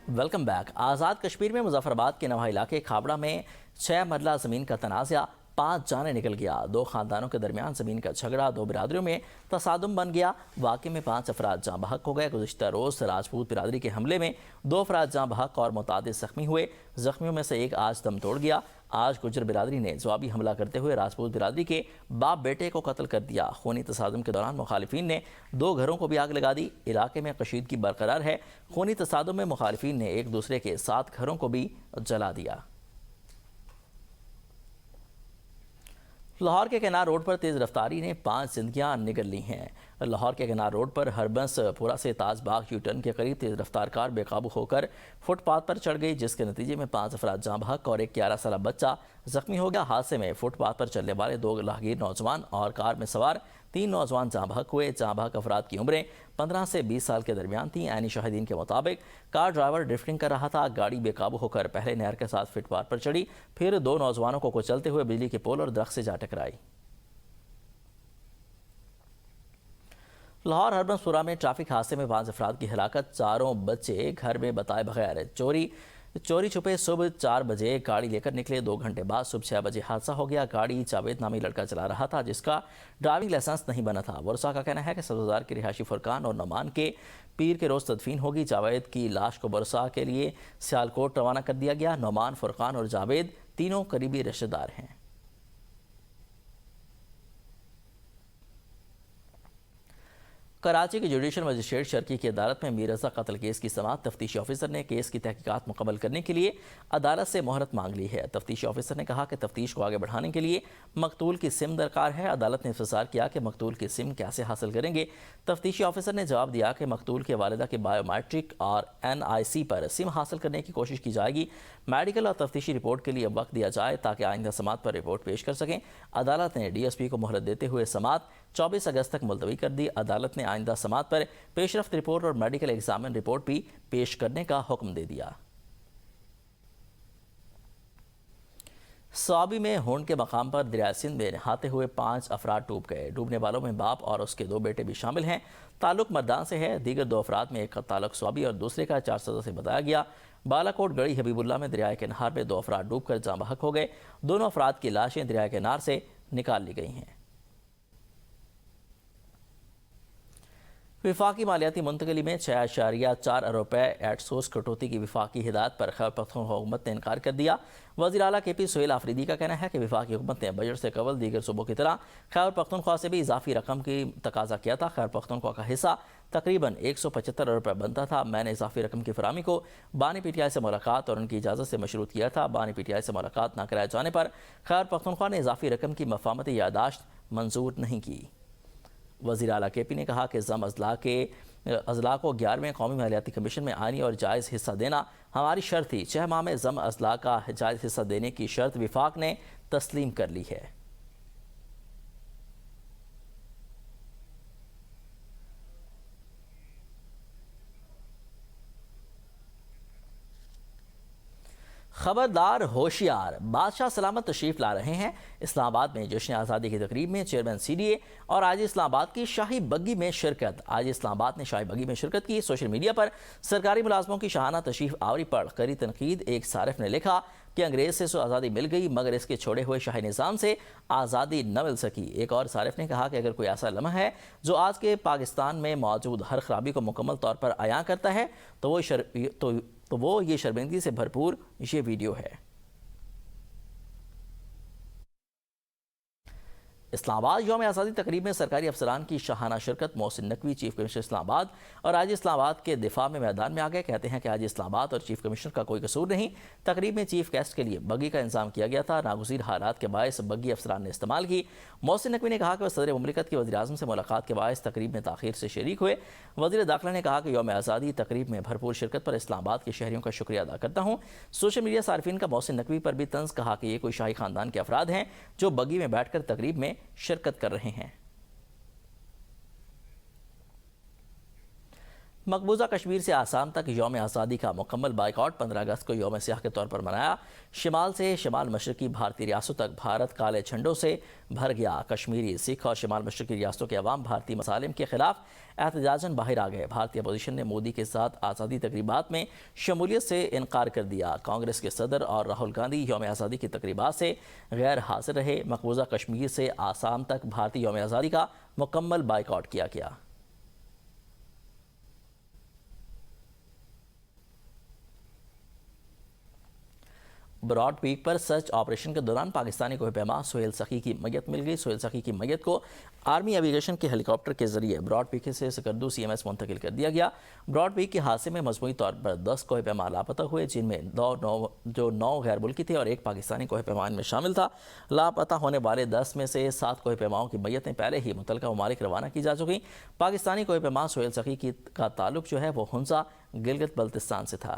Welcome back. Azad Kashmir में मुजफ्फराबाद के नवाह इलाके खाबड़ा में 6 मरला ज़मीन का तनाज़ा 5 जाने निकल गया। 2 ख़ानदानों के दरमियान ज़मीन का झगड़ा 2 बिरादरियों में तसादुम बन गया। वाक़े में 5 अफराद जाँ बहक हो गए। गुज़िश्ता रोज़ राजपूत बिरादरी के हमले में 2 अफराद जाँ बहक और मुतादिद ज़ख्मी हुए। ज़ख्मियों में से एक आज दम तोड़ गया। आज गुजर बिरादरी ने जवाबी हमला करते हुए राजपूत बिरादरी के बाप बेटे को कत्ल कर दिया। खूनी तसादुम के दौरान मुखालिफिन ने 2 घरों को भी आग लगा दी। इलाके में कशीदगी बरकरार है। खूनी तसादुम में मुखालिफिन ने एक दूसरे के 7 घरों को भी जला दिया। लाहौर के किनार रोड पर तेज़ रफ्तारी ने 5 जिंदगियां निगल ली हैं। लाहौर के किनार रोड पर हरबंसपुरा से ताजबाग यू टर्न के करीब तेज़ रफ्तार कार बेकाबू होकर फुटपाथ पर चढ़ गई, जिसके नतीजे में 5 अफराद जाँ बहक और एक 11 साला बच्चा जख्मी हो गया। हादसे में फुटपाथ पर चलने वाले 2 राहगीर नौजवान और कार में सवार 3 नौजवान जाँ बहक हुए। जाँ बहक अफराद की उम्रें 15 से 20 साल के दरमियान थी। ऐनी शाहिदीन के मुताबिक कार ड्राइवर ड्रिफ्टिंग कर रहा था। गाड़ी बेकाबू होकर पहले नहर के साथ फुटपाथ पर चढ़ी, फिर 2 नौजवानों को कुचलते हुए बिजली के पोल और दरख्त से जा टकराई। लाहौर हरबंसपुरा में ट्रैफिक हादसे में 5 अफराद की हलाकत। 4 बच्चे घर में बताए बगैर चोरी छुपे सुबह 4 बजे गाड़ी लेकर निकले। 2 घंटे बाद सुबह 6 बजे हादसा हो गया। गाड़ी जावेद नामी लड़का चला रहा था, जिसका ड्राइविंग लाइसेंस नहीं बना था। वर्षा का कहना है कि सब्ज़बाजार के रिहायशी फुरकान और नौमान के पीर के रोज़ तदफीन होगी। जावेद की लाश को वर्षा के लिए सियालकोट रवाना कर दिया गया। नौमान, फुरकान और जावेद तीनों करीबी रिश्तेदार हैं। कराची के जुडिशल मजिस्ट्रेट शर्की की अदालत में मीर रज़ा कत्ल केस की समाअत। तफ्तीशी ऑफिसर ने केस की तहकीकात मुकम्मल करने के लिए अदालत से मोहलत मांग ली है। तफ्तीशी ऑफिसर ने कहा कि तफ्तीश को आगे बढ़ाने के लिए मकतूल की सिम दरकार है। अदालत ने इंतज़ार किया कि मकतूल की सिम कैसे हासिल करेंगे। तफ्तीशी ऑफिसर ने जवाब दिया कि मकतूल के वालिदा के बायोमेट्रिक और NIC पर सिम हासिल करने की कोशिश की जाएगी। मेडिकल और तफ्तीशी रिपोर्ट के लिए वक्त दिया जाए ताकि आइंदा समाअत पर रिपोर्ट पेश कर सकें। अदालत ने DSP को मोहलत देते हुए समाअत 24 अगस्त तक मुलतवी कर दी। अदालत ने आइंदा समाअत पर पेशरफ्त रिपोर्ट और मेडिकल एग्जामिन रिपोर्ट भी पेश करने का हुक्म दे दिया। स्वाबी में होंड के मकाम पर दरिया सिंध में नहाते हुए 5 अफराद डूब गए। डूबने वालों में बाप और उसके 2 बेटे भी शामिल हैं। ताल्लुक मर्दान से है। दीगर 2 अफराद में एक का ताल्लुक स्वाबी और दूसरे का 4 सदर से बताया गया। बालाकोट गढ़ी हबीबुल्ला में दरिया के नहर में 2 अफराद डूबकर जाँ बहक हो गए। दोनों अफराद की लाशें दरिया के नहर से निकाल ली गई हैं। विफाकी मालियाती मुंतकली में 6.4 अरब रुपए एडसोर्स कटौती की विफाकी हिदायत पर खैबर पख्तूनख्वा हुकूमत ने इनकार कर दिया। वज़ीर आला KP सोहेल आफरीदी का कहना है कि विफाकी हुकूमत ने बजट से कबल दीगर सूबों की तरह खैबर पख्तूनख्वा से भी इजाफी रकम की तकाजा किया था। खैबर पख्तूनख्वा का हिस्सा तकरीबन 175 अरब रुपये बनता था। मैंने इजाफी रकम की फरामी को बानी PTI से मुलाकात और उनकी इजाज़त से मशरूत किया था। बानी PTI से मुलाकात न कराए जाने पर खैबर पख्तूनख्वा ने इजाफी रकम की मफामती यादाश्त मंजूर नहीं की। वज़ीर आला KP ने कहा कि ज़म अज़ला को 11वें कौमी मालियाती कमीशन में आईनी और जायज़ हिस्सा देना हमारी शर्त थी। 6 माह में ज़म अज़ला का जायज़ हिस्सा देने की शर्त विफाक ने तस्लीम कर ली है। खबरदार होशियार, बादशाह सलामत तशरीफ ला रहे हैं। इस्लामाबाद में जश्न आज़ादी की तकरीब में चेयरमैन CDA और आज इस्लामाबाद की शाही बग्गी में शिरकत। आज इस्लामाबाद ने शाही बग्गी में शिरकत की। सोशल मीडिया पर सरकारी मुलाजमों की शाहाना तशरीफ आवरी पर कड़ी तनकीद। एक सारिफ ने लिखा कि अंग्रेज से सो आज़ादी मिल गई मगर इसके छोड़े हुए शाही निज़ाम से आज़ादी न मिल सकी। एक और सारिफ ने कहा कि अगर कोई ऐसा लम्हा है जो आज के पाकिस्तान में मौजूद हर खराबी को मुकम्मल तौर पर अयां करता है तो वो ये शर्मिंदगी से भरपूर ये वीडियो है। इस्लामाबाद यौम आज़ादी तकरीब में सरकारी अफसरान की शाहाना शिरकत। मोहसिन नकवी चीफ कमिश्नर इस्लामाबाद और आज इस्लामाबाद के दिफा में मैदान में आ गए। कहते हैं कि आज इस्लामाबाद और चीफ कमिश्नर का कोई कसूर नहीं। तकरीब में चीफ गेस्ट के लिए बग्गी का इंतजाम किया गया था। नागुज़ीर हालात के बायस बग्गी अफसरान ने इस्तेमाल की। मोहसिन नकवी ने कहा कि वह सदर मुमलिकत के वज़ीर-ए-आज़म से मुलाकात के बायस तकरीब में ताख़ीर से शरीक हुए। वज़ीर दाखिला ने कहा कि यौम आज़ादी तकरीब में भरपूर शिरकत पर इस्लामाबाद के शहरियों का शुक्रिया अदा करता हूँ। सोशल मीडिया सार्फिन का मोहसिन नकवी पर भी तंज। कहा कि ये कोई शाही खानदान के अफराद हैं जो बग्गी में बैठ कर तकरीब में शिरकत कर रहे हैं। مقبوضہ کشمیر سے آسام تک یوم آزادی کا مکمل بائیکاٹ 15 اگست کو یوم سیاہ کے طور پر منایا۔ شمال سے شمال مشرقی بھارتی ریاستوں تک بھارت کالے جھنڈوں سے بھر گیا۔ کشمیری، سکھ اور شمال مشرقی ریاستوں کے عوام بھارتی مظالم کے خلاف احتجاجاً باہر آ گئے۔ بھارتی اپوزیشن نے مودی کے ساتھ آزادی تقریبات میں شمولیت سے انکار کر دیا۔ کانگریس کے صدر اور راہل گاندھی یوم آزادی کی تقریبات سے غیر حاضر رہے۔ مقبوضہ کشمیر سے آسام تک بھارتی یوم آزادی کا مکمل بائیکاٹ کیا گیا۔ براڈ پیک پر سرچ آپریشن کے دوران پاکستانی کوہ پیما سہیل سخی کی میت مل گئی۔ سہیل سخی کی میت کو آرمی ایوی ایشن کے ہیلی کاپٹر کے ذریعے براڈ پیک سے سکردو CMS منتقل کر دیا گیا۔ براڈ پیک کے حادثے میں مجموعی طور پر 10 کوہ پیما لاپتہ ہوئے، جن میں 9 غیر ملکی تھے اور ایک پاکستانی کوہ پیما ان میں شامل تھا۔ لاپتہ ہونے والے 10 میں سے 7 کوہ پیماؤں کی میتیں پہلے ہی متعلقہ ممالک روانہ کی جا چکی۔ پاکستانی کوہ پیما سہیل سخی کا تعلق جو ہے وہ ہنزا، گلگت بلتستان سے تھا۔